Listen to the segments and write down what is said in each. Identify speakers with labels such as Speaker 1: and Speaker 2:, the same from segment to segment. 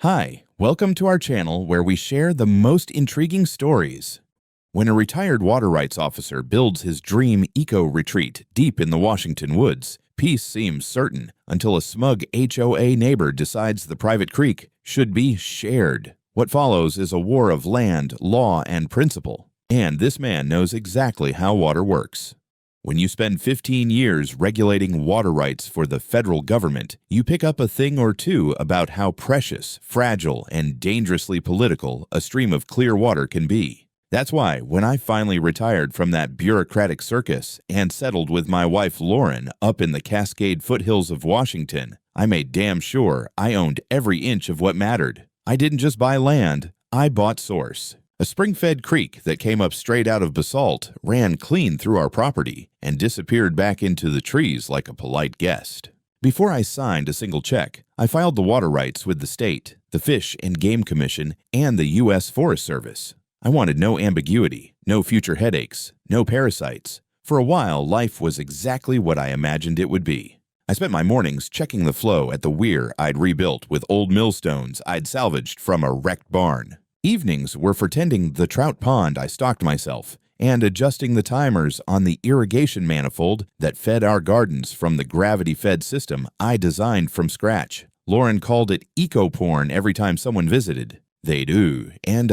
Speaker 1: Hi, welcome to our channel where we share the most intriguing stories. When a retired water rights officer builds his dream eco-retreat deep in the Washington woods, peace seems certain until a smug HOA neighbor decides the private creek should be shared. What follows is a war of land, law, and principle. And this man knows exactly how water works. When you spend 15 years regulating water rights for the federal government, you pick up a thing or two about how precious, fragile, and dangerously political a stream of clear water can be. That's why, when I finally retired from that bureaucratic circus and settled with my wife Lauren up in the Cascade foothills of Washington, I made damn sure I owned every inch of what mattered. I didn't just buy land, I bought source. A spring-fed creek that came up straight out of basalt ran clean through our property and disappeared back into the trees like a polite guest. Before I signed a single check, I filed the water rights with the state, the Fish and Game Commission, and the U.S. Forest Service. I wanted no ambiguity, no future headaches, no parasites. For a while, life was exactly what I imagined it would be. I spent my mornings checking the flow at the weir I'd rebuilt with old millstones I'd salvaged from a wrecked barn. Evenings were for tending the trout pond I stocked myself and adjusting the timers on the irrigation manifold that fed our gardens from the gravity-fed system I designed from scratch. Lauren called it eco-porn every time someone visited. They'd ooh and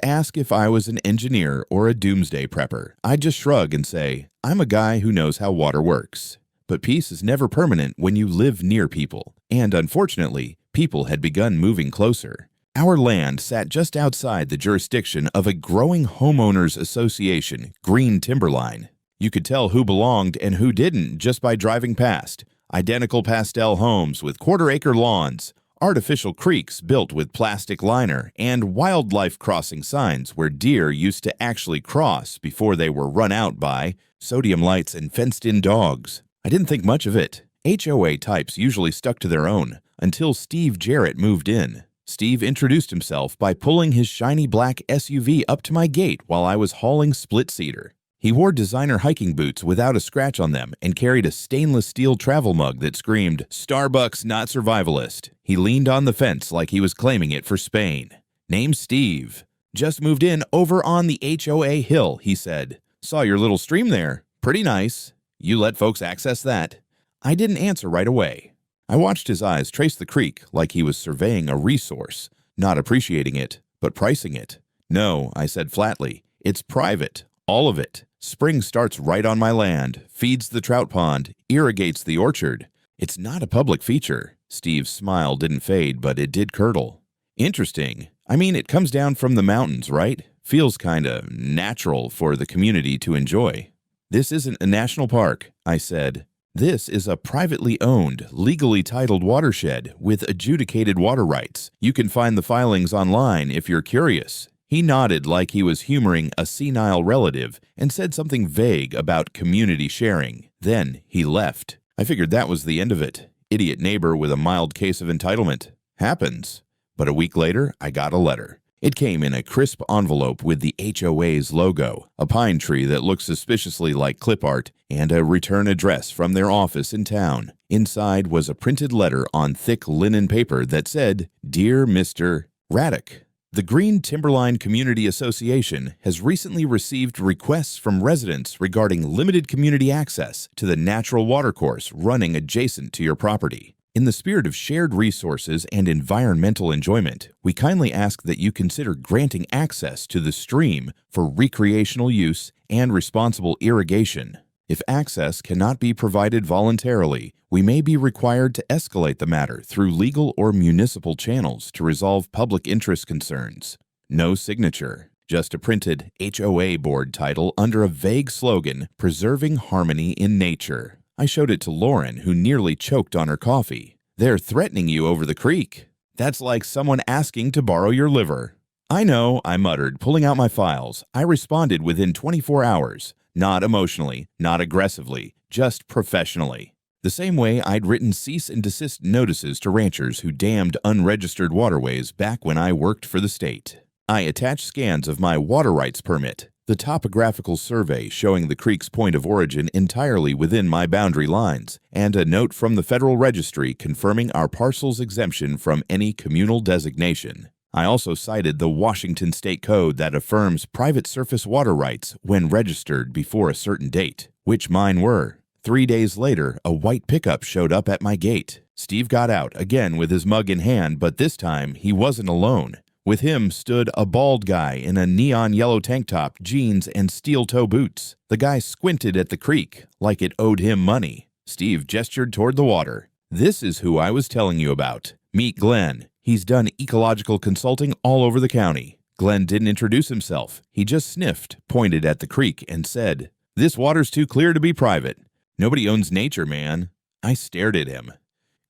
Speaker 1: ask if I was an engineer or a doomsday prepper. I'd just shrug and say, I'm a guy who knows how water works. But peace is never permanent when you live near people, and unfortunately, people had begun moving closer. Our land sat just outside the jurisdiction of a growing homeowners association, green timberline. You could tell who belonged and who didn't just by driving past. Identical pastel homes with quarter-acre lawns, artificial creeks built with plastic liner, and wildlife crossing signs where deer used to actually cross before they were run out by sodium lights and fenced-in dogs. I didn't think much of it. HOA types usually stuck to their own until Steve Jarrett moved in. Steve introduced himself by pulling his shiny black SUV up to my gate while I was hauling split-seater. He wore designer hiking boots without a scratch on them and carried a stainless steel travel mug that screamed, "Starbucks not survivalist." He leaned on the fence like he was claiming it for Spain. "Name's Steve. Just moved in over on the HOA hill," he said. "Saw your little stream there. Pretty nice. You let folks access that?" I didn't answer right away. I watched his eyes trace the creek like he was surveying a resource, not appreciating it, but pricing it. "No," I said flatly. "It's private. All of it. Spring starts right on my land, feeds the trout pond, irrigates the orchard. It's not a public feature." Steve's smile didn't fade, but it did curdle. "Interesting. I mean, it comes down from the mountains, right? Feels kinda natural for the community to enjoy." "This isn't a national park," I said. "This is a privately owned, legally titled watershed with adjudicated water rights. You can find the filings online if you're curious." He nodded like he was humoring a senile relative and said something vague about community sharing. Then he left. I figured that was the end of it. Idiot neighbor with a mild case of entitlement. Happens. But a week later, I got a letter. It came in a crisp envelope with the HOA's logo, a pine tree that looked suspiciously like clip art, and a return address from their office in town. Inside was a printed letter on thick linen paper that said, "Dear Mr. Raddick, the Green Timberline Community Association has recently received requests from residents regarding limited community access to the natural watercourse running adjacent to your property. In the spirit of shared resources and environmental enjoyment, we kindly ask that you consider granting access to the stream for recreational use and responsible irrigation. If access cannot be provided voluntarily, we may be required to escalate the matter through legal or municipal channels to resolve public interest concerns." No signature, just a printed HOA board title under a vague slogan, "Preserving Harmony in Nature." I showed it to Lauren, who nearly choked on her coffee. "They're threatening you over the creek. That's like someone asking to borrow your liver." "I know," I muttered, pulling out my files. I responded within 24 hours. Not emotionally, not aggressively, just professionally. The same way I'd written cease and desist notices to ranchers who dammed unregistered waterways back when I worked for the state. I attached scans of my water rights permit, the topographical survey showing the creek's point of origin entirely within my boundary lines, and a note from the Federal Registry confirming our parcel's exemption from any communal designation. I also cited the Washington State Code that affirms private surface water rights when registered before a certain date, which mine were. 3 days later, a white pickup showed up at my gate. Steve got out, again with his mug in hand, but this time he wasn't alone. With him stood a bald guy in a neon yellow tank top, jeans, and steel-toe boots. The guy squinted at the creek, like it owed him money. Steve gestured toward the water. "This is who I was telling you about. Meet Glenn. He's done ecological consulting all over the county." Glenn didn't introduce himself. He just sniffed, pointed at the creek, and said, "This water's too clear to be private. Nobody owns nature, man." I stared at him.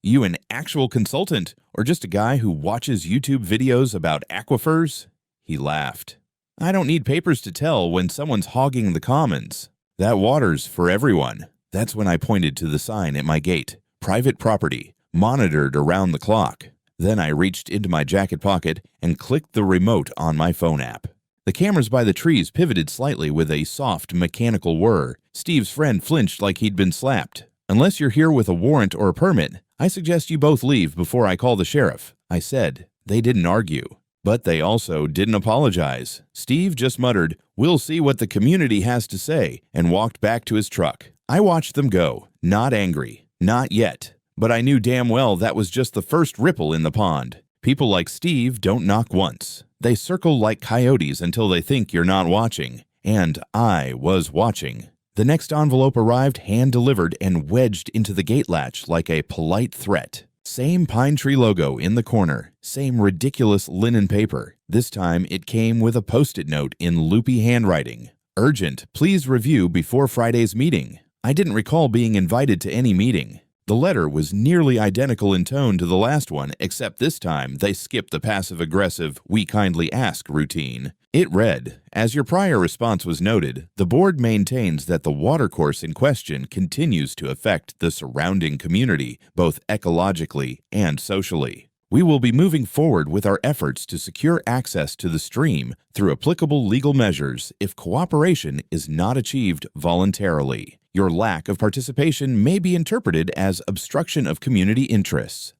Speaker 1: "You an actual consultant, or just a guy who watches YouTube videos about aquifers?" He laughed. "I don't need papers to tell when someone's hogging the commons. That water's for everyone." That's when I pointed to the sign at my gate. Private property, monitored around the clock. Then I reached into my jacket pocket and clicked the remote on my phone app. The cameras by the trees pivoted slightly with a soft mechanical whir. Steve's friend flinched like he'd been slapped. "Unless you're here with a warrant or a permit, I suggest you both leave before I call the sheriff," I said. They didn't argue, but they also didn't apologize. Steve just muttered, "We'll see what the community has to say," and walked back to his truck. I watched them go, not angry, not yet, but I knew damn well that was just the first ripple in the pond. People like Steve don't knock once. They circle like coyotes until they think you're not watching, and I was watching. The next envelope arrived hand-delivered and wedged into the gate latch like a polite threat. Same pine tree logo in the corner, same ridiculous linen paper. This time it came with a post-it note in loopy handwriting. "Urgent, please review before Friday's meeting." I didn't recall being invited to any meeting. The letter was nearly identical in tone to the last one, except this time they skipped the passive-aggressive "we kindly ask" routine. It read, "As your prior response was noted, the board maintains that the watercourse in question continues to affect the surrounding community, both ecologically and socially. We will be moving forward with our efforts to secure access to the stream through applicable legal measures if cooperation is not achieved voluntarily. Your lack of participation may be interpreted as obstruction of community interests."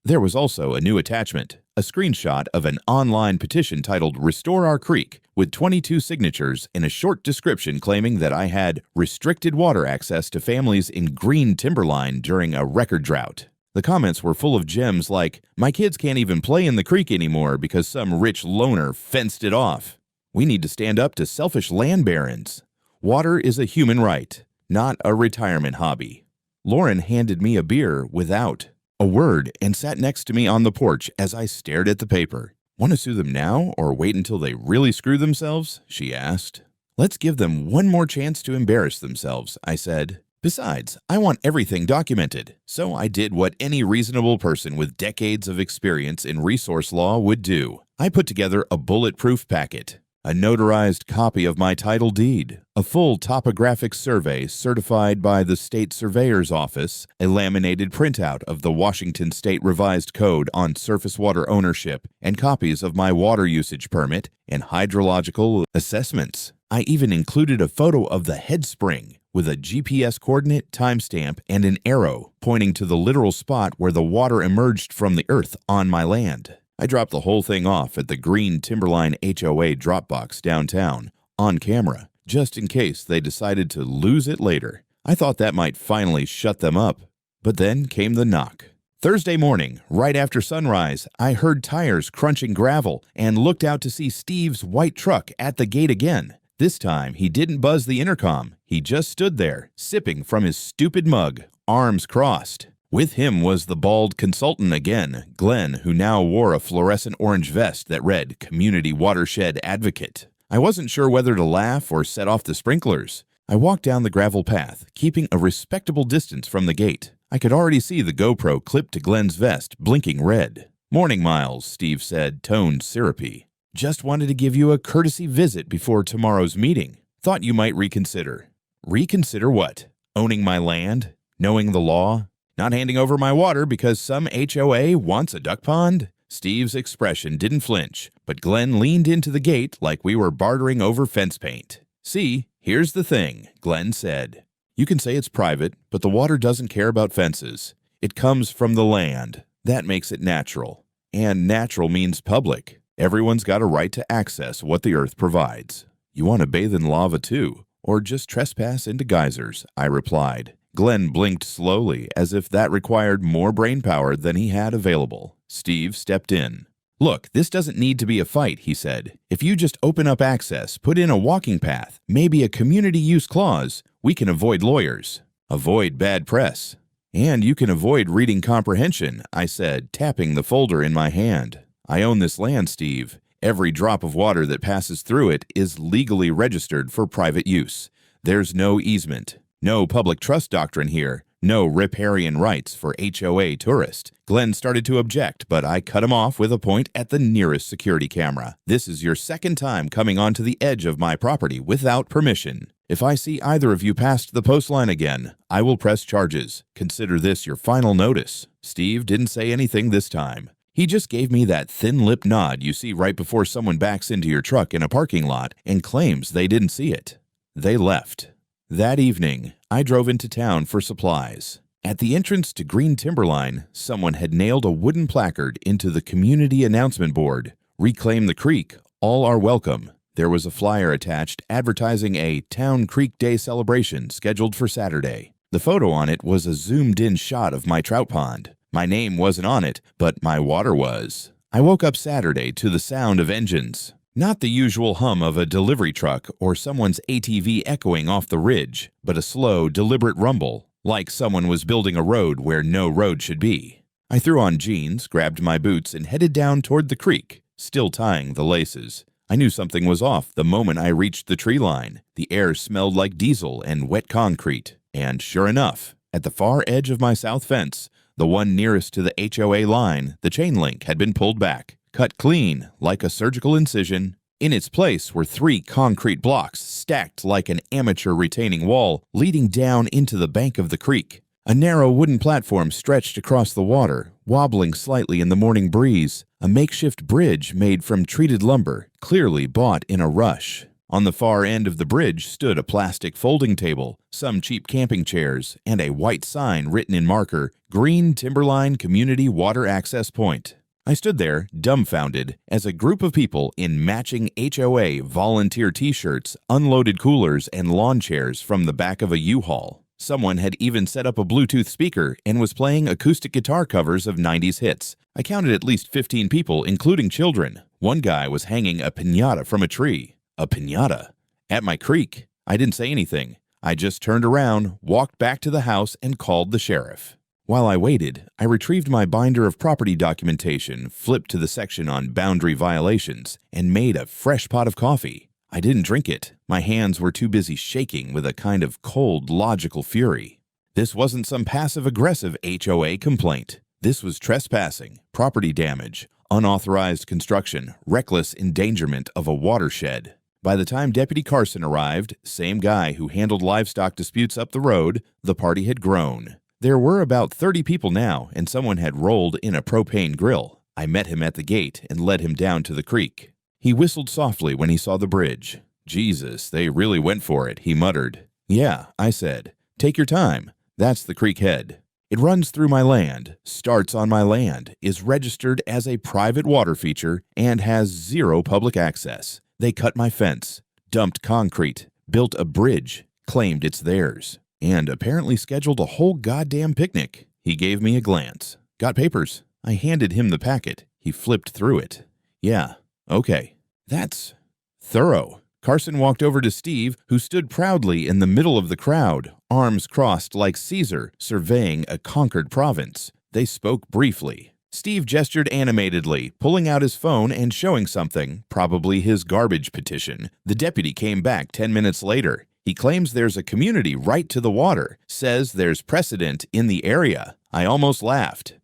Speaker 1: There was also a new attachment, a screenshot of an online petition titled "Restore Our Creek" with 22 signatures and a short description claiming that I had restricted water access to families in green timberline during a record drought. The comments were full of gems like, "My kids can't even play in the creek anymore because some rich loner fenced it off." "We need to stand up to selfish land barons." "Water is a human right, not a retirement hobby." Lauren handed me a beer without a word and sat next to me on the porch as I stared at the paper. "Want to sue them now or wait until they really screw themselves?" she asked. "Let's give them one more chance to embarrass themselves," I said. "Besides, I want everything documented." So I did what any reasonable person with decades of experience in resource law would do. I put together a bulletproof packet. A notarized copy of my title deed, a full topographic survey certified by the State Surveyor's Office, a laminated printout of the Washington State Revised Code on surface water ownership, and copies of my water usage permit and hydrological assessments. I even included a photo of the head spring with a GPS coordinate, timestamp, and an arrow pointing to the literal spot where the water emerged from the earth on my land. I dropped the whole thing off at the Green Timberline HOA Dropbox downtown, on camera, just in case they decided to lose it later. I thought that might finally shut them up. But then came the knock. Thursday morning, right after sunrise, I heard tires crunching gravel and looked out to see Steve's white truck at the gate again. This time, he didn't buzz the intercom. He just stood there, sipping from his stupid mug, arms crossed. With him was the bald consultant again, Glenn, who now wore a fluorescent orange vest that read Community Watershed Advocate. I wasn't sure whether to laugh or set off the sprinklers. I walked down the gravel path, keeping a respectable distance from the gate. I could already see the GoPro clipped to Glenn's vest, blinking red. "Morning, Miles," Steve said, toned syrupy. "Just wanted to give you a courtesy visit before tomorrow's meeting. Thought you might reconsider." "Reconsider what? Owning my land? Knowing the law? Not handing over my water because some HOA wants a duck pond?" Steve's expression didn't flinch, but Glenn leaned into the gate like we were bartering over fence paint. "See, here's the thing," Glenn said. "You can say it's private, but the water doesn't care about fences. It comes from the land. That makes it natural. And natural means public. Everyone's got a right to access what the earth provides." "You want to bathe in lava too, or just trespass into geysers?" I replied. Glenn blinked slowly, as if that required more brain power than he had available. Steve stepped in. "Look, this doesn't need to be a fight," he said. "If you just open up access, put in a walking path, maybe a community use clause, we can avoid lawyers, avoid bad press. And you can avoid reading comprehension," I said, tapping the folder in my hand. "I own this land, Steve. Every drop of water that passes through it is legally registered for private use. There's no easement, no public trust doctrine here, no riparian rights for HOA tourists." Glenn started to object, but I cut him off with a point at the nearest security camera. "This is your second time coming onto the edge of my property without permission. If I see either of you past the post line again, I will press charges. Consider this your final notice." Steve didn't say anything this time. He just gave me that thin-lipped nod you see right before someone backs into your truck in a parking lot and claims they didn't see it. They left. That evening, I drove into town for supplies. At the entrance to Green Timberline, someone had nailed a wooden placard into the community announcement board. "Reclaim the creek. All are welcome." There was a flyer attached advertising a Town Creek Day celebration scheduled for Saturday. The photo on it was a zoomed-in shot of my trout pond. My name wasn't on it, but my water was. I woke up Saturday to the sound of engines. Not the usual hum of a delivery truck or someone's ATV echoing off the ridge, but a slow, deliberate rumble, like someone was building a road where no road should be. I threw on jeans, grabbed my boots, and headed down toward the creek, still tying the laces. I knew something was off the moment I reached the tree line. The air smelled like diesel and wet concrete. And sure enough, at the far edge of my south fence, the one nearest to the HOA line, the chain link had been pulled back, cut clean like a surgical incision. In its place were 3 concrete blocks stacked like an amateur retaining wall leading down into the bank of the creek. A narrow wooden platform stretched across the water, wobbling slightly in the morning breeze, a makeshift bridge made from treated lumber, clearly bought in a rush. On the far end of the bridge stood a plastic folding table, some cheap camping chairs, and a white sign written in marker, "Green Timberline Community Water Access Point." I stood there, dumbfounded, as a group of people in matching HOA volunteer t-shirts unloaded coolers and lawn chairs from the back of a U-Haul. Someone had even set up a Bluetooth speaker and was playing acoustic guitar covers of 90s hits. I counted at least 15 people, including children. One guy was hanging a piñata from a tree. A piñata? At my creek. I didn't say anything. I just turned around, walked back to the house, and called the sheriff. While I waited, I retrieved my binder of property documentation, flipped to the section on boundary violations, and made a fresh pot of coffee. I didn't drink it. My hands were too busy shaking with a kind of cold, logical fury. This wasn't some passive-aggressive HOA complaint. This was trespassing, property damage, unauthorized construction, reckless endangerment of a watershed. By the time Deputy Carson arrived, same guy who handled livestock disputes up the road, the party had grown. There were about 30 people now, and someone had rolled in a propane grill. I met him at the gate and led him down to the creek. He whistled softly when he saw the bridge. "Jesus, they really went for it," he muttered. "Yeah," I said. "Take your time. That's the creek head. It runs through my land, starts on my land, is registered as a private water feature, and has 0 public access. They cut my fence, dumped concrete, built a bridge, claimed it's theirs, and apparently scheduled a whole goddamn picnic." He gave me a glance. "Got papers?" I handed him the packet. He flipped through it. "Yeah. Okay. That's thorough." Carson walked over to Steve, who stood proudly in the middle of the crowd, arms crossed like Caesar surveying a conquered province. They spoke briefly. Steve gestured animatedly, pulling out his phone and showing something, probably his garbage petition. The deputy came back 10 minutes later. He claims there's a community right to the water, says there's precedent in the area. I almost laughed.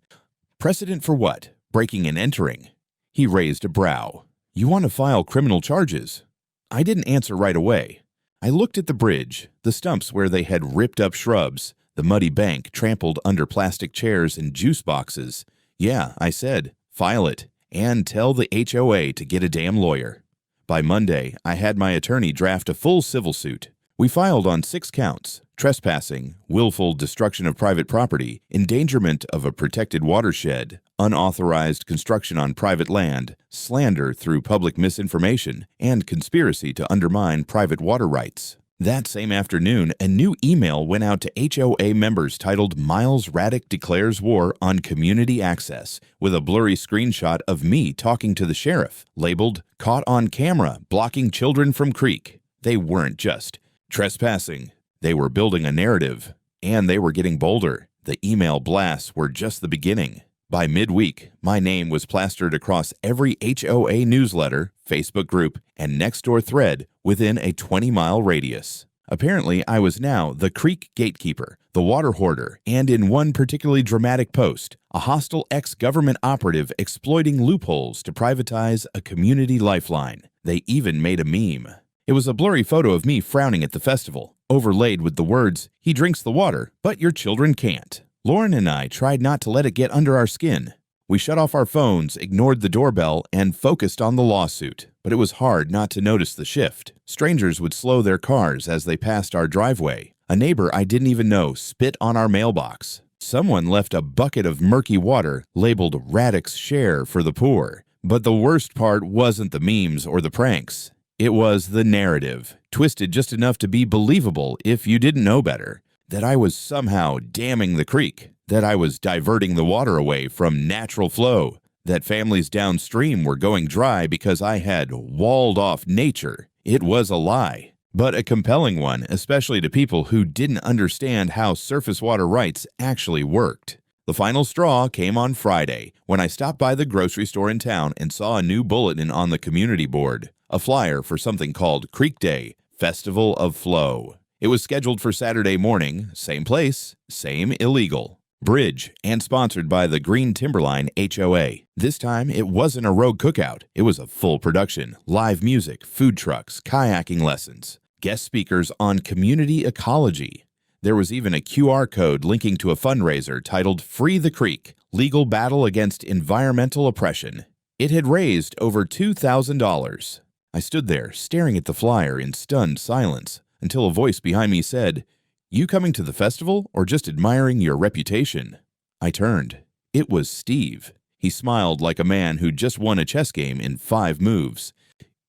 Speaker 1: Precedent for what? Breaking and entering. He raised a brow. "You want to file criminal charges?" I didn't answer right away. I looked at the bridge, the stumps where they had ripped up shrubs, the muddy bank trampled under plastic chairs and juice boxes. "Yeah," I said, "file it. and tell the HOA to get a damn lawyer. By Monday, I had my attorney draft a full civil suit. We filed on 6 counts: trespassing, willful destruction of private property, endangerment of a protected watershed, unauthorized construction on private land, slander through public misinformation, and conspiracy to undermine private water rights. That same afternoon, a new email went out to HOA members titled "Miles Raddick Declares War on Community Access," with a blurry screenshot of me talking to the sheriff, labeled "Caught on Camera Blocking Children from Creek." They weren't just trespassing. They were building a narrative, and they were getting bolder. The email blasts were just the beginning. By midweek, my name was plastered across every HOA newsletter, Facebook group, and Nextdoor thread within a 20-mile radius. Apparently, I was now the creek gatekeeper, the water hoarder, and in one particularly dramatic post, a hostile ex-government operative exploiting loopholes to privatize a community lifeline. They even made a meme. It was a blurry photo of me frowning at the festival, overlaid with the words, "He drinks the water, but your children can't." Lauren and I tried not to let it get under our skin. We shut off our phones, ignored the doorbell, and focused on the lawsuit. But it was hard not to notice the shift. Strangers would slow their cars as they passed our driveway. A neighbor I didn't even know spit on our mailbox. Someone left a bucket of murky water labeled "Raddick's Share for the Poor." But the worst part wasn't the memes or the pranks. It was the narrative, twisted just enough to be believable if you didn't know better. That I was somehow damming the creek, that I was diverting the water away from natural flow, that families downstream were going dry because I had walled off nature. It was a lie, but a compelling one, especially to people who didn't understand how surface water rights actually worked. The final straw came on Friday when I stopped by the grocery store in town and saw a new bulletin on the community board, a flyer for something called Creek Day, Festival of Flow. It was scheduled for Saturday morning, same place, same illegal bridge, and sponsored by the Green Timberline HOA. This time, it wasn't a rogue cookout. It was a full production, live music, food trucks, kayaking lessons, guest speakers on community ecology. There was even a QR code linking to a fundraiser titled "Free the Creek, Legal Battle Against Environmental Oppression." It had raised over $2,000. I stood there, staring at the flyer in stunned silence, until a voice behind me said, "You coming to the festival or just admiring your reputation?" I turned. It was Steve. He smiled like a man who just won a chess game in 5 moves.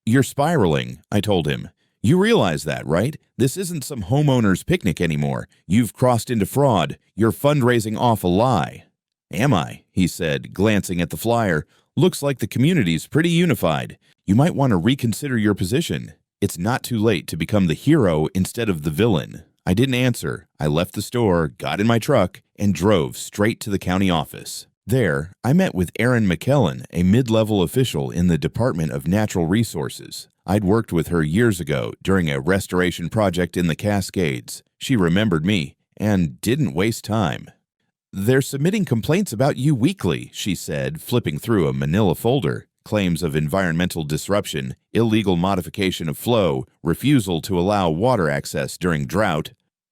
Speaker 1: "You're spiraling," I told him. "You realize that, right? This isn't some homeowner's picnic anymore. You've crossed into fraud. You're fundraising off a lie." "Am I?" he said, glancing at the flyer. "Looks like the community's pretty unified. You might want to reconsider your position. It's not too late to become the hero instead of the villain." I didn't answer. I left the store, got in my truck, and drove straight to the county office. There, I met with Erin McKellen, a mid-level official in the Department of Natural Resources. I'd worked with her years ago during a restoration project in the Cascades. She remembered me and didn't waste time. "They're submitting complaints about you weekly," she said, flipping through a manila folder. Claims of environmental disruption, illegal modification of flow, refusal to allow water access during drought.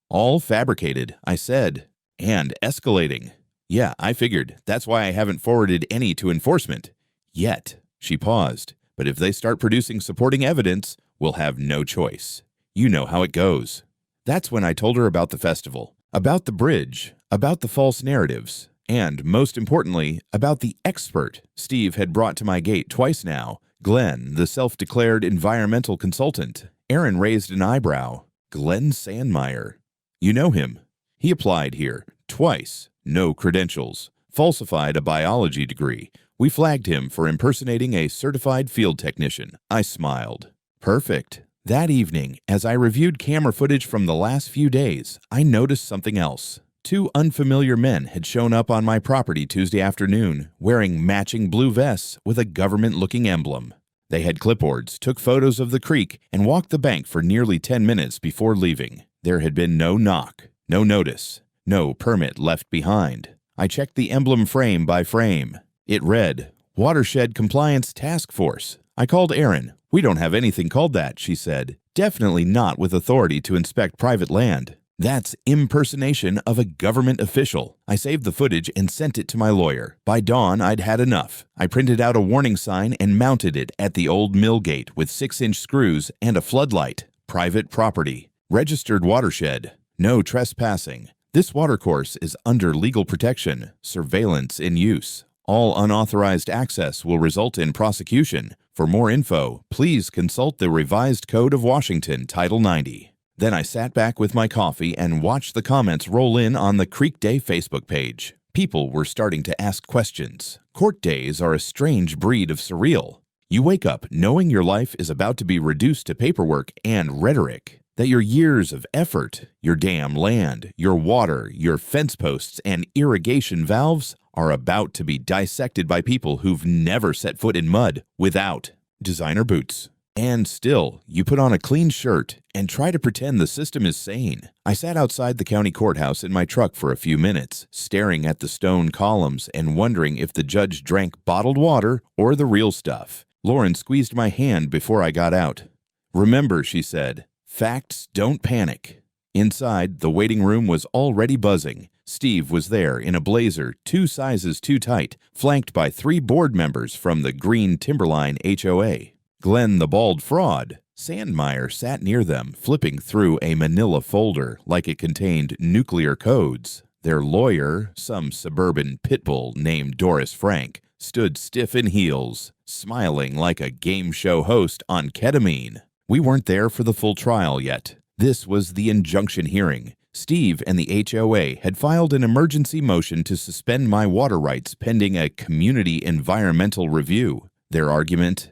Speaker 1: "All fabricated," I said. "And escalating." "Yeah, I figured. That's why I haven't forwarded any to enforcement. Yet." She paused. "But if they start producing supporting evidence, we'll have no choice. You know how it goes." That's when I told her about the festival, about the bridge, about the false narratives, and, most importantly, about the expert Steve had brought to my gate twice now, Glenn, the self-declared environmental consultant. Erin raised an eyebrow. "Glenn Sandmeyer. You know him. He applied here, twice, no credentials, falsified a biology degree. We flagged him for impersonating a certified field technician." I smiled. Perfect. That evening, as I reviewed camera footage from the last few days, I noticed something else. 2 unfamiliar men had shown up on my property Tuesday afternoon, wearing matching blue vests with a government-looking emblem. They had clipboards, took photos of the creek, and walked the bank for nearly 10 minutes before leaving. There had been no knock, no notice, no permit left behind. I checked the emblem frame by frame. It read, "Watershed Compliance Task Force." I called Erin. "We don't have anything called that," she said. "Definitely not with authority to inspect private land." That's impersonation of a government official. I saved the footage and sent it to my lawyer. By dawn, I'd had enough. I printed out a warning sign and mounted it at the old mill gate with 6-inch screws and a floodlight. Private property. Registered watershed. No trespassing. This watercourse is under legal protection. Surveillance in use. All unauthorized access will result in prosecution. For more info, please consult the Revised Code of Washington, Title 90. Then I sat back with my coffee and watched the comments roll in on the Creek Day Facebook page. People were starting to ask questions. Court days are a strange breed of surreal. You wake up knowing your life is about to be reduced to paperwork and rhetoric, that your years of effort, your dam land, your water, your fence posts, and irrigation valves are about to be dissected by people who've never set foot in mud without designer boots. And still, you put on a clean shirt and try to pretend the system is sane. I sat outside the county courthouse in my truck for a few minutes, staring at the stone columns and wondering if the judge drank bottled water or the real stuff. Lauren squeezed my hand before I got out. "Remember," she said, "facts don't panic." Inside, the waiting room was already buzzing. Steve was there in a blazer 2 sizes too tight, flanked by 3 board members from the Green Timberline HOA. Glenn the bald fraud, Sandmeyer, sat near them, flipping through a manila folder like it contained nuclear codes. Their lawyer, some suburban pitbull named Doris Frank, stood stiff in heels, smiling like a game show host on ketamine. We weren't there for the full trial yet. This was the injunction hearing. Steve and the HOA had filed an emergency motion to suspend my water rights pending a community environmental review. Their argument?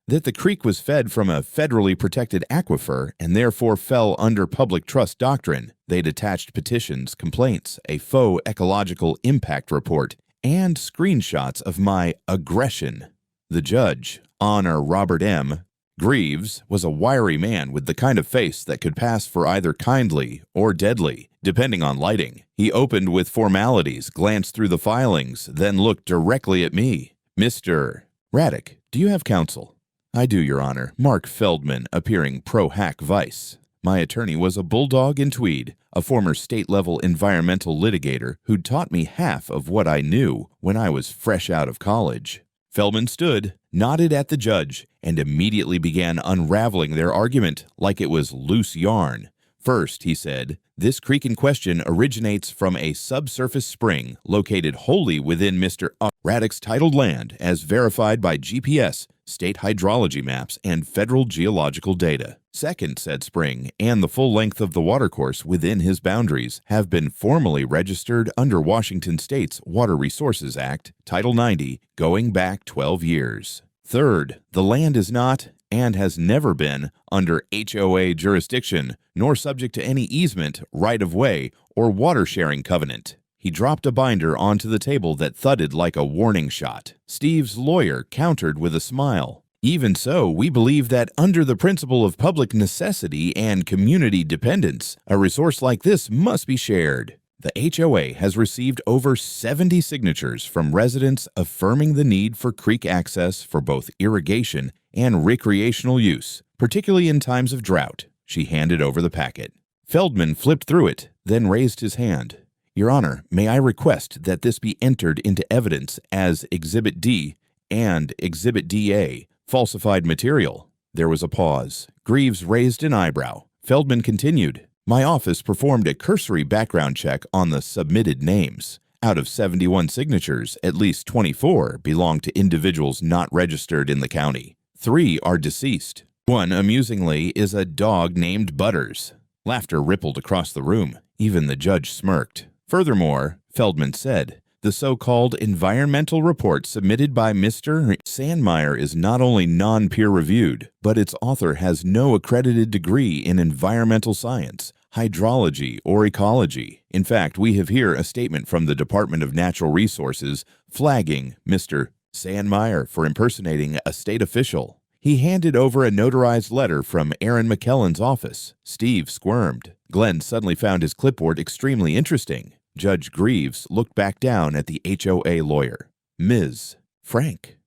Speaker 1: That the creek was fed from a federally protected aquifer and therefore fell under public trust doctrine. They'd attached petitions, complaints, a faux ecological impact report, and screenshots of my aggression. The judge, Honor Robert M. Greaves, was a wiry man with the kind of face that could pass for either kindly or deadly, depending on lighting. He opened with formalities, glanced through the filings, then looked directly at me. "Mr. Raddick, do you have counsel?" "I do, Your Honor." Mark Feldman, appearing pro hac vice. My attorney was a bulldog in tweed, a former state-level environmental litigator who'd taught me half of what I knew when I was fresh out of college. Feldman stood, nodded at the judge, and immediately began unraveling their argument like it was loose yarn. First, he said, this creek in question originates from a subsurface spring located wholly within Mr. Raddick's titled land as verified by GPS, state hydrology maps, and federal geological data. Second, said spring and the full length of the watercourse within his boundaries have been formally registered under Washington State's Water Resources Act, Title 90, going back 12 years. Third, the land is not and has never been under HOA jurisdiction, nor subject to any easement, right-of-way, or water-sharing covenant. He dropped a binder onto the table that thudded like a warning shot. Steve's lawyer countered with a smile. Even so, we believe that under the principle of public necessity and community dependence, a resource like this must be shared. The HOA has received over 70 signatures from residents affirming the need for creek access for both irrigation and recreational use, particularly in times of drought. She handed over the packet. Feldman flipped through it, then raised his hand. Your Honor, may I request that this be entered into evidence as Exhibit D and Exhibit DA, falsified material? There was a pause. Greaves raised an eyebrow. Feldman continued. My office performed a cursory background check on the submitted names. Out of 71 signatures, at least 24 belong to individuals not registered in the county. 3 are deceased. One, amusingly, is a dog named Butters. Laughter rippled across the room. Even the judge smirked. Furthermore, Feldman said, the so-called environmental report submitted by Mr. Sandmeyer is not only non-peer-reviewed, but its author has no accredited degree in environmental science, hydrology, or ecology. In fact, we have here a statement from the Department of Natural Resources flagging Mr. Sandmeyer for impersonating a state official. He handed over a notarized letter from Aaron McKellen's office. Steve squirmed. Glenn suddenly found his clipboard extremely interesting. Judge Greaves looked back down at the HOA lawyer. Ms. Frank,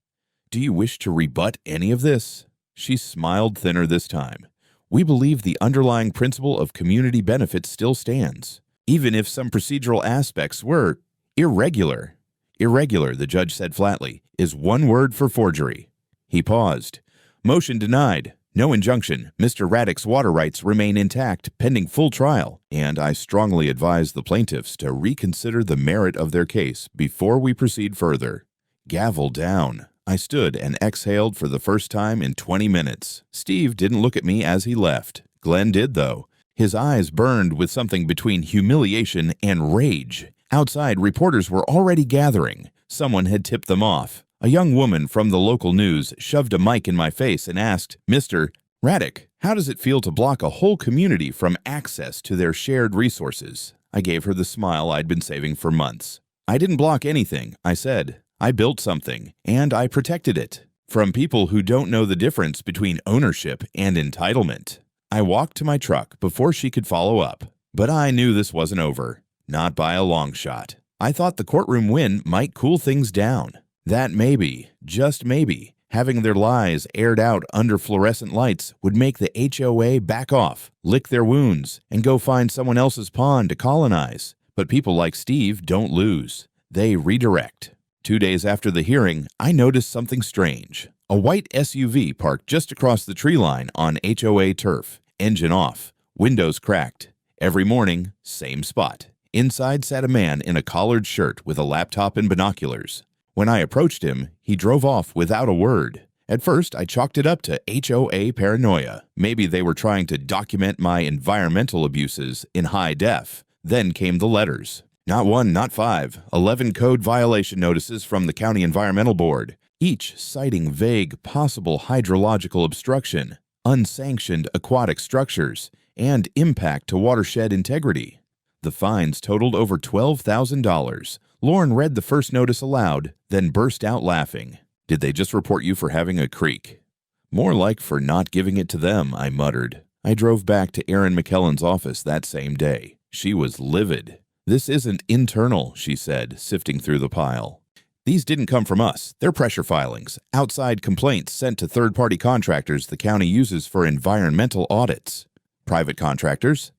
Speaker 1: do you wish to rebut any of this? She smiled thinner this time. We believe the underlying principle of community benefit still stands, even if some procedural aspects were irregular. Irregular, the judge said flatly, is one word for forgery. He paused. Motion denied. No injunction. Mr. Raddick's water rights remain intact pending full trial, and I strongly advise the plaintiffs to reconsider the merit of their case before we proceed further. Gavel down. I stood and exhaled for the first time in 20 minutes. Steve didn't look at me as he left. Glenn did, though. His eyes burned with something between humiliation and rage. Outside, reporters were already gathering. Someone had tipped them off. A young woman from the local news shoved a mic in my face and asked, "Mr. Raddick, how does it feel to block a whole community from access to their shared resources?" I gave her the smile I'd been saving for months. "I didn't block anything," I said. "I built something, and I protected it from people who don't know the difference between ownership and entitlement." I walked to my truck before she could follow up, but I knew this wasn't over. Not by a long shot. I thought the courtroom win might cool things down. That maybe, just maybe, having their lies aired out under fluorescent lights would make the HOA back off, lick their wounds, and go find someone else's pond to colonize. But people like Steve don't lose. They redirect. 2 days after the hearing, I noticed something strange. A white SUV parked just across the tree line on HOA turf. Engine off. Windows cracked. Every morning, same spot. Inside sat a man in a collared shirt with a laptop and binoculars. When I approached him, he drove off without a word. At first, I chalked it up to HOA paranoia. Maybe they were trying to document my environmental abuses in high def. Then came the letters. Not one, not five. 11 code violation notices from the County Environmental Board, each citing vague possible hydrological obstruction, unsanctioned aquatic structures, and impact to watershed integrity. The fines totaled over $12,000. Lauren read the first notice aloud, then burst out laughing. "Did they just report you for having a creek?" "More like for not giving it to them," I muttered. I drove back to Erin McKellen's office that same day. She was livid. "This isn't internal," she said, sifting through the pile. "These didn't come from us. They're pressure filings, outside complaints sent to third-party contractors the county uses for environmental audits." "Private contractors?"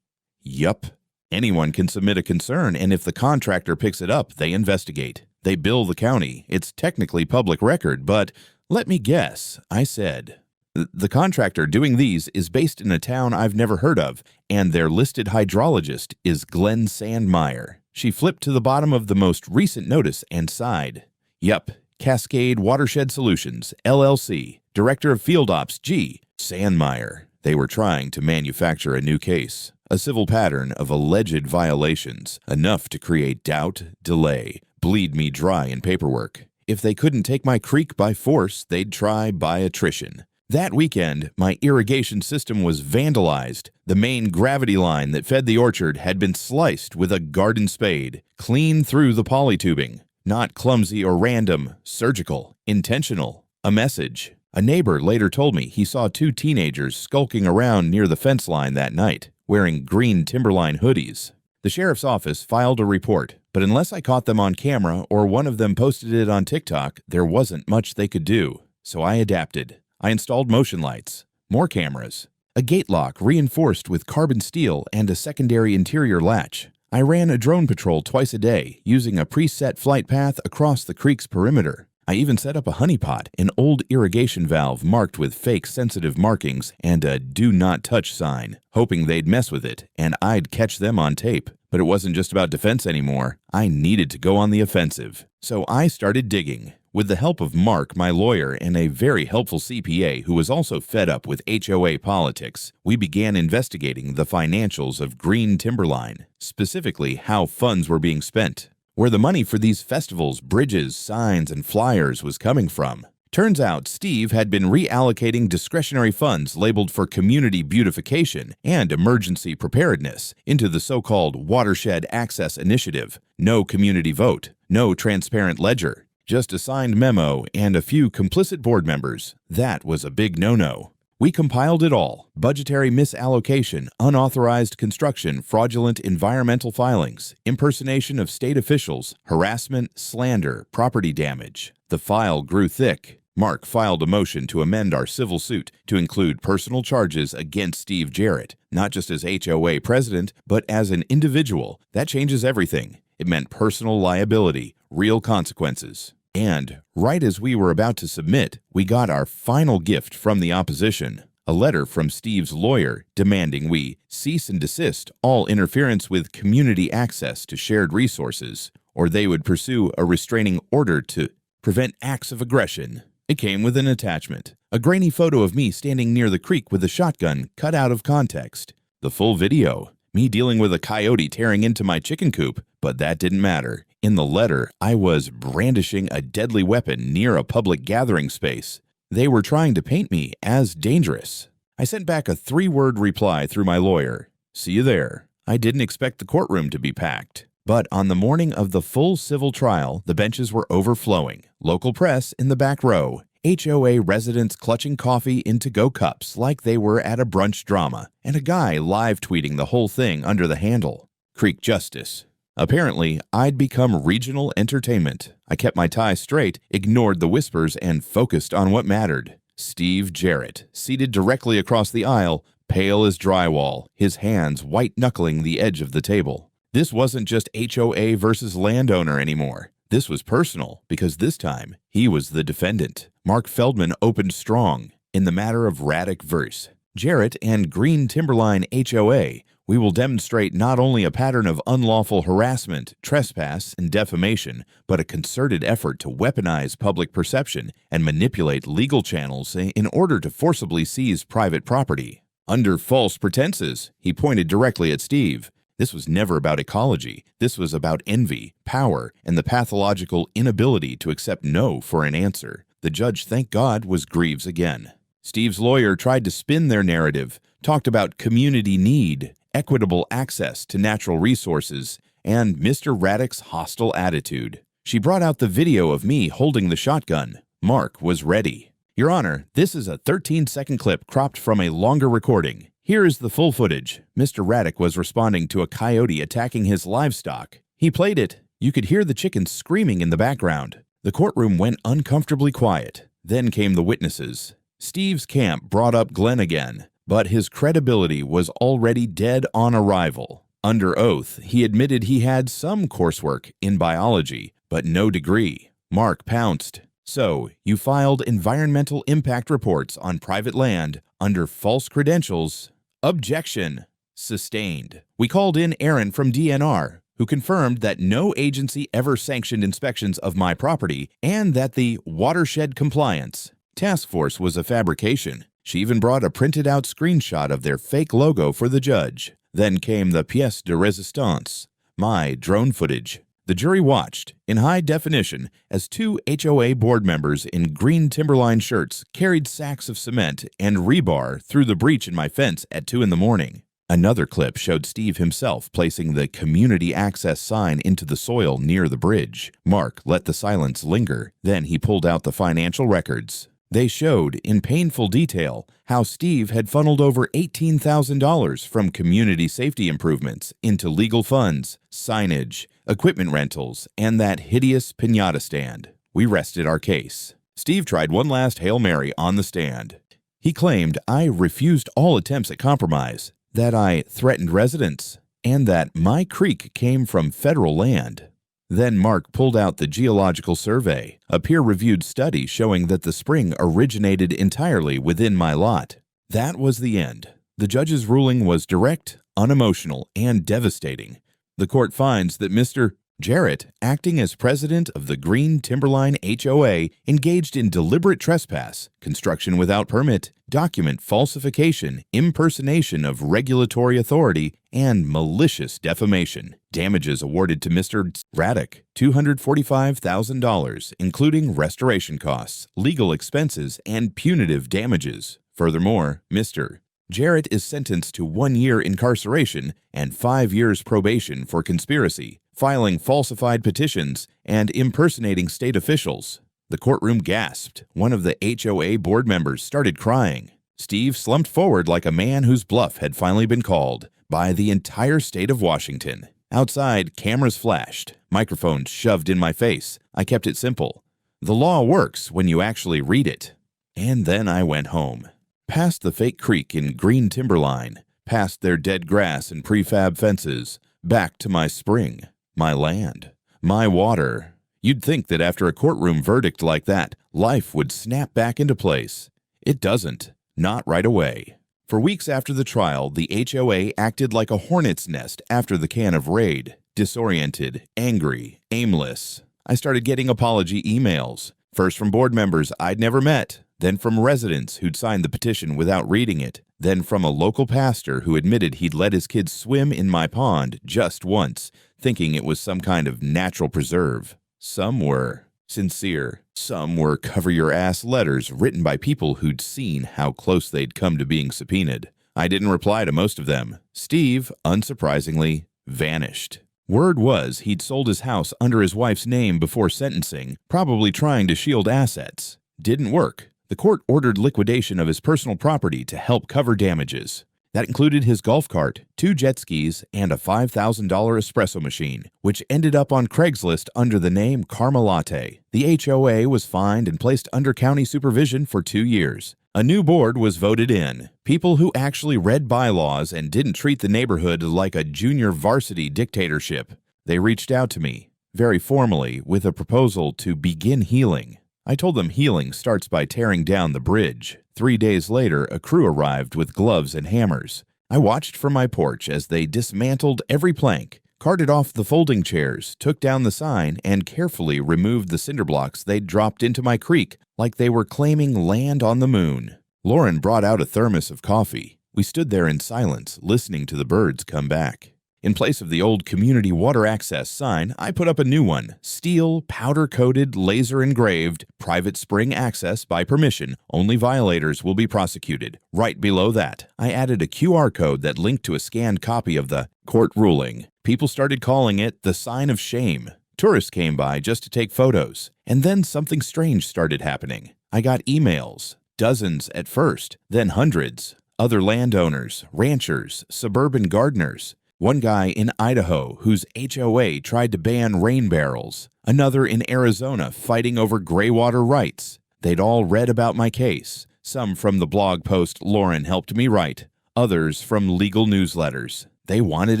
Speaker 1: "Yup. Anyone can submit a concern, and if the contractor picks it up, they investigate. They bill the county. It's technically public record, but let me guess," I said. "The contractor doing these is based in a town I've never heard of, and their listed hydrologist is Glenn Sandmeyer." She flipped to the bottom of the most recent notice and sighed. "Yup, Cascade Watershed Solutions, LLC, Director of Field Ops, G. Sandmeyer." They were trying to manufacture a new case. A civil pattern of alleged violations, enough to create doubt, delay, bleed me dry in paperwork. If they couldn't take my creek by force, they'd try by attrition. That weekend, my irrigation system was vandalized. The main gravity line that fed the orchard had been sliced with a garden spade, clean through the polytubing. Not clumsy or random, surgical, intentional. A message. A neighbor later told me he saw 2 teenagers skulking around near the fence line that night, wearing green Timberline hoodies. The sheriff's office filed a report, but unless I caught them on camera or one of them posted it on TikTok, there wasn't much they could do. So I adapted. I installed motion lights, more cameras, a gate lock reinforced with carbon steel and a secondary interior latch. I ran a drone patrol twice a day, using a preset flight path across the creek's perimeter. I even set up a honeypot, an old irrigation valve marked with fake sensitive markings and a "do not touch" sign, hoping they'd mess with it and I'd catch them on tape. But it wasn't just about defense anymore. I needed to go on the offensive. So I started digging. With the help of Mark, my lawyer, and a very helpful CPA who was also fed up with HOA politics, we began investigating the financials of Green Timberline, specifically how funds were being spent, where the money for these festivals, bridges, signs, and flyers was coming from. Turns out Steve had been reallocating discretionary funds labeled for community beautification and emergency preparedness into the so-called Watershed Access Initiative. No community vote, no transparent ledger, just a signed memo and a few complicit board members. That was a big no-no. We compiled it all: budgetary misallocation, unauthorized construction, fraudulent environmental filings, impersonation of state officials, harassment, slander, property damage. The file grew thick. Mark filed a motion to amend our civil suit to include personal charges against Steve Jarrett, not just as HOA president, but as an individual. That changes everything. It meant personal liability, real consequences. And right as we were about to submit, we got our final gift from the opposition. A letter from Steve's lawyer demanding we cease and desist all interference with community access to shared resources, or they would pursue a restraining order to prevent acts of aggression. It came with an attachment, a grainy photo of me standing near the creek with a shotgun cut out of context. The full video, me dealing with a coyote tearing into my chicken coop, but that didn't matter. In the letter, I was brandishing a deadly weapon near a public gathering space. They were trying to paint me as dangerous. I sent back a 3-word reply through my lawyer. See you there. I didn't expect the courtroom to be packed. But on the morning of the full civil trial, the benches were overflowing. Local press in the back row. HOA residents clutching coffee in to-go cups like they were at a brunch drama. And a guy live tweeting the whole thing under the handle. Creek Justice. Apparently, I'd become regional entertainment. I kept my tie straight, ignored the whispers, and focused on what mattered. Steve Jarrett, seated directly across the aisle, pale as drywall, his hands white-knuckling the edge of the table. This wasn't just HOA versus landowner anymore. This was personal, because this time, he was the defendant. Mark Feldman opened strong. In the matter of Raddick verse Jarrett and Green Timberline HOA, we will demonstrate not only a pattern of unlawful harassment, trespass, and defamation, but a concerted effort to weaponize public perception and manipulate legal channels in order to forcibly seize private property. Under false pretenses, he pointed directly at Steve. This was never about ecology. This was about envy, power, and the pathological inability to accept no for an answer. The judge, thank God, was Greaves again. Steve's lawyer tried to spin their narrative, talked about community need, equitable access to natural resources, and Mr. Raddick's hostile attitude. She brought out the video of me holding the shotgun. Mark was ready. Your Honor, this is a 13-second clip cropped from a longer recording. Here is the full footage. Mr. Raddick was responding to a coyote attacking his livestock. He played it. You could hear the chickens screaming in the background. The courtroom went uncomfortably quiet. Then came the witnesses. Steve's camp brought up Glenn again, but his credibility was already dead on arrival. Under oath, he admitted he had some coursework in biology, but no degree. Mark pounced. So, you filed environmental impact reports on private land under false credentials? Objection. Sustained. We called in Aaron from DNR, who confirmed that no agency ever sanctioned inspections of my property and that the watershed compliance task force was a fabrication. She even brought a printed-out screenshot of their fake logo for the judge. Then came the pièce de résistance, my drone footage. The jury watched, in high definition, as 2 HOA board members in green Timberline shirts carried sacks of cement and rebar through the breach in my fence at 2 in the morning. Another clip showed Steve himself placing the community access sign into the soil near the bridge. Mark let the silence linger. Then he pulled out the financial records. They showed, in painful detail, how Steve had funneled over $18,000 from community safety improvements into legal funds, signage, equipment rentals, and that hideous piñata stand. We rested our case. Steve tried one last Hail Mary on the stand. He claimed I refused all attempts at compromise, that I threatened residents, and that my creek came from federal land. Then Mark pulled out the geological survey, a peer-reviewed study showing that the spring originated entirely within my lot. That was the end. The judge's ruling was direct, unemotional, and devastating. The court finds that Mr. Jarrett, acting as president of the Green Timberline HOA, engaged in deliberate trespass, construction without permit, document falsification, impersonation of regulatory authority, and malicious defamation. Damages awarded to Mr. Raddick, $245,000, including restoration costs, legal expenses, and punitive damages. Furthermore, Mr. Jarrett is sentenced to 1 year incarceration and 5 years probation for conspiracy, filing falsified petitions, and impersonating state officials. The courtroom gasped. One of the HOA board members started crying. Steve slumped forward like a man whose bluff had finally been called by the entire state of Washington. Outside, cameras flashed, microphones shoved in my face. I kept it simple. The law works when you actually read it. And then I went home. Past the fake creek in green timberline, past their dead grass and prefab fences, back to my spring, my land, my water. You'd think that after a courtroom verdict like that, life would snap back into place. It doesn't. Not right away. For weeks after the trial, the HOA acted like a hornet's nest after the can of Raid. Disoriented, angry, aimless. I started getting apology emails, first from board members I'd never met, then from residents who'd signed the petition without reading it, then from a local pastor who admitted he'd let his kids swim in my pond just once, thinking it was some kind of natural preserve. Some were sincere. Some were cover-your-ass letters written by people who'd seen how close they'd come to being subpoenaed. I didn't reply to most of them. Steve, unsurprisingly, vanished. Word was he'd sold his house under his wife's name before sentencing, probably trying to shield assets. Didn't work. The court ordered liquidation of his personal property to help cover damages. That included his golf cart, 2 jet skis, and a $5,000 espresso machine, which ended up on Craigslist under the name Karma Latte. The HOA was fined and placed under county supervision for 2 years. A new board was voted in. People who actually read bylaws and didn't treat the neighborhood like a junior varsity dictatorship. They reached out to me, very formally, with a proposal to begin healing. I told them healing starts by tearing down the bridge. 3 days later, a crew arrived with gloves and hammers. I watched from my porch as they dismantled every plank, carted off the folding chairs, took down the sign, and carefully removed the cinder blocks they'd dropped into my creek like they were claiming land on the moon. Lauren brought out a thermos of coffee. We stood there in silence, listening to the birds come back. In place of the old community water access sign, I put up a new one, steel, powder-coated, laser-engraved, private spring access by permission. Only violators will be prosecuted. Right below that, I added a QR code that linked to a scanned copy of the court ruling. People started calling it the sign of shame. Tourists came by just to take photos. And then something strange started happening. I got emails, dozens at first, then hundreds. Other landowners, ranchers, suburban gardeners. One guy in Idaho whose HOA tried to ban rain barrels. Another in Arizona fighting over graywater rights. They'd all read about my case. Some from the blog post Lauren helped me write. Others from legal newsletters. They wanted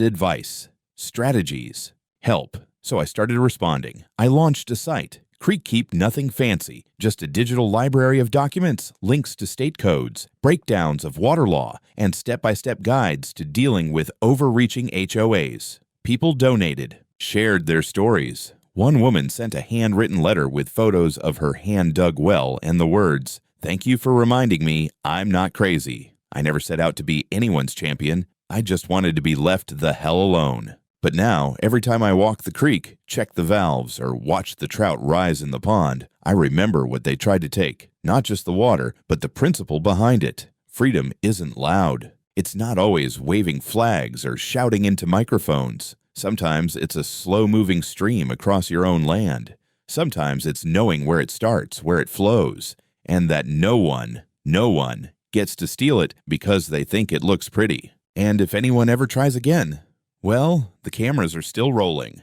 Speaker 1: advice, strategies, help. So I started responding. I launched a site. Creekkeep Nothing Fancy, just a digital library of documents, links to state codes, breakdowns of water law, and step-by-step guides to dealing with overreaching HOAs. People donated, shared their stories. One woman sent a handwritten letter with photos of her hand-dug well and the words, "Thank you for reminding me I'm not crazy. I never set out to be anyone's champion. I just wanted to be left the hell alone." But now, every time I walk the creek, check the valves, or watch the trout rise in the pond, I remember what they tried to take. Not just the water, but the principle behind it. Freedom isn't loud. It's not always waving flags or shouting into microphones. Sometimes it's a slow-moving stream across your own land. Sometimes it's knowing where it starts, where it flows, and that no one gets to steal it because they think it looks pretty. And if anyone ever tries again, well, the cameras are still rolling.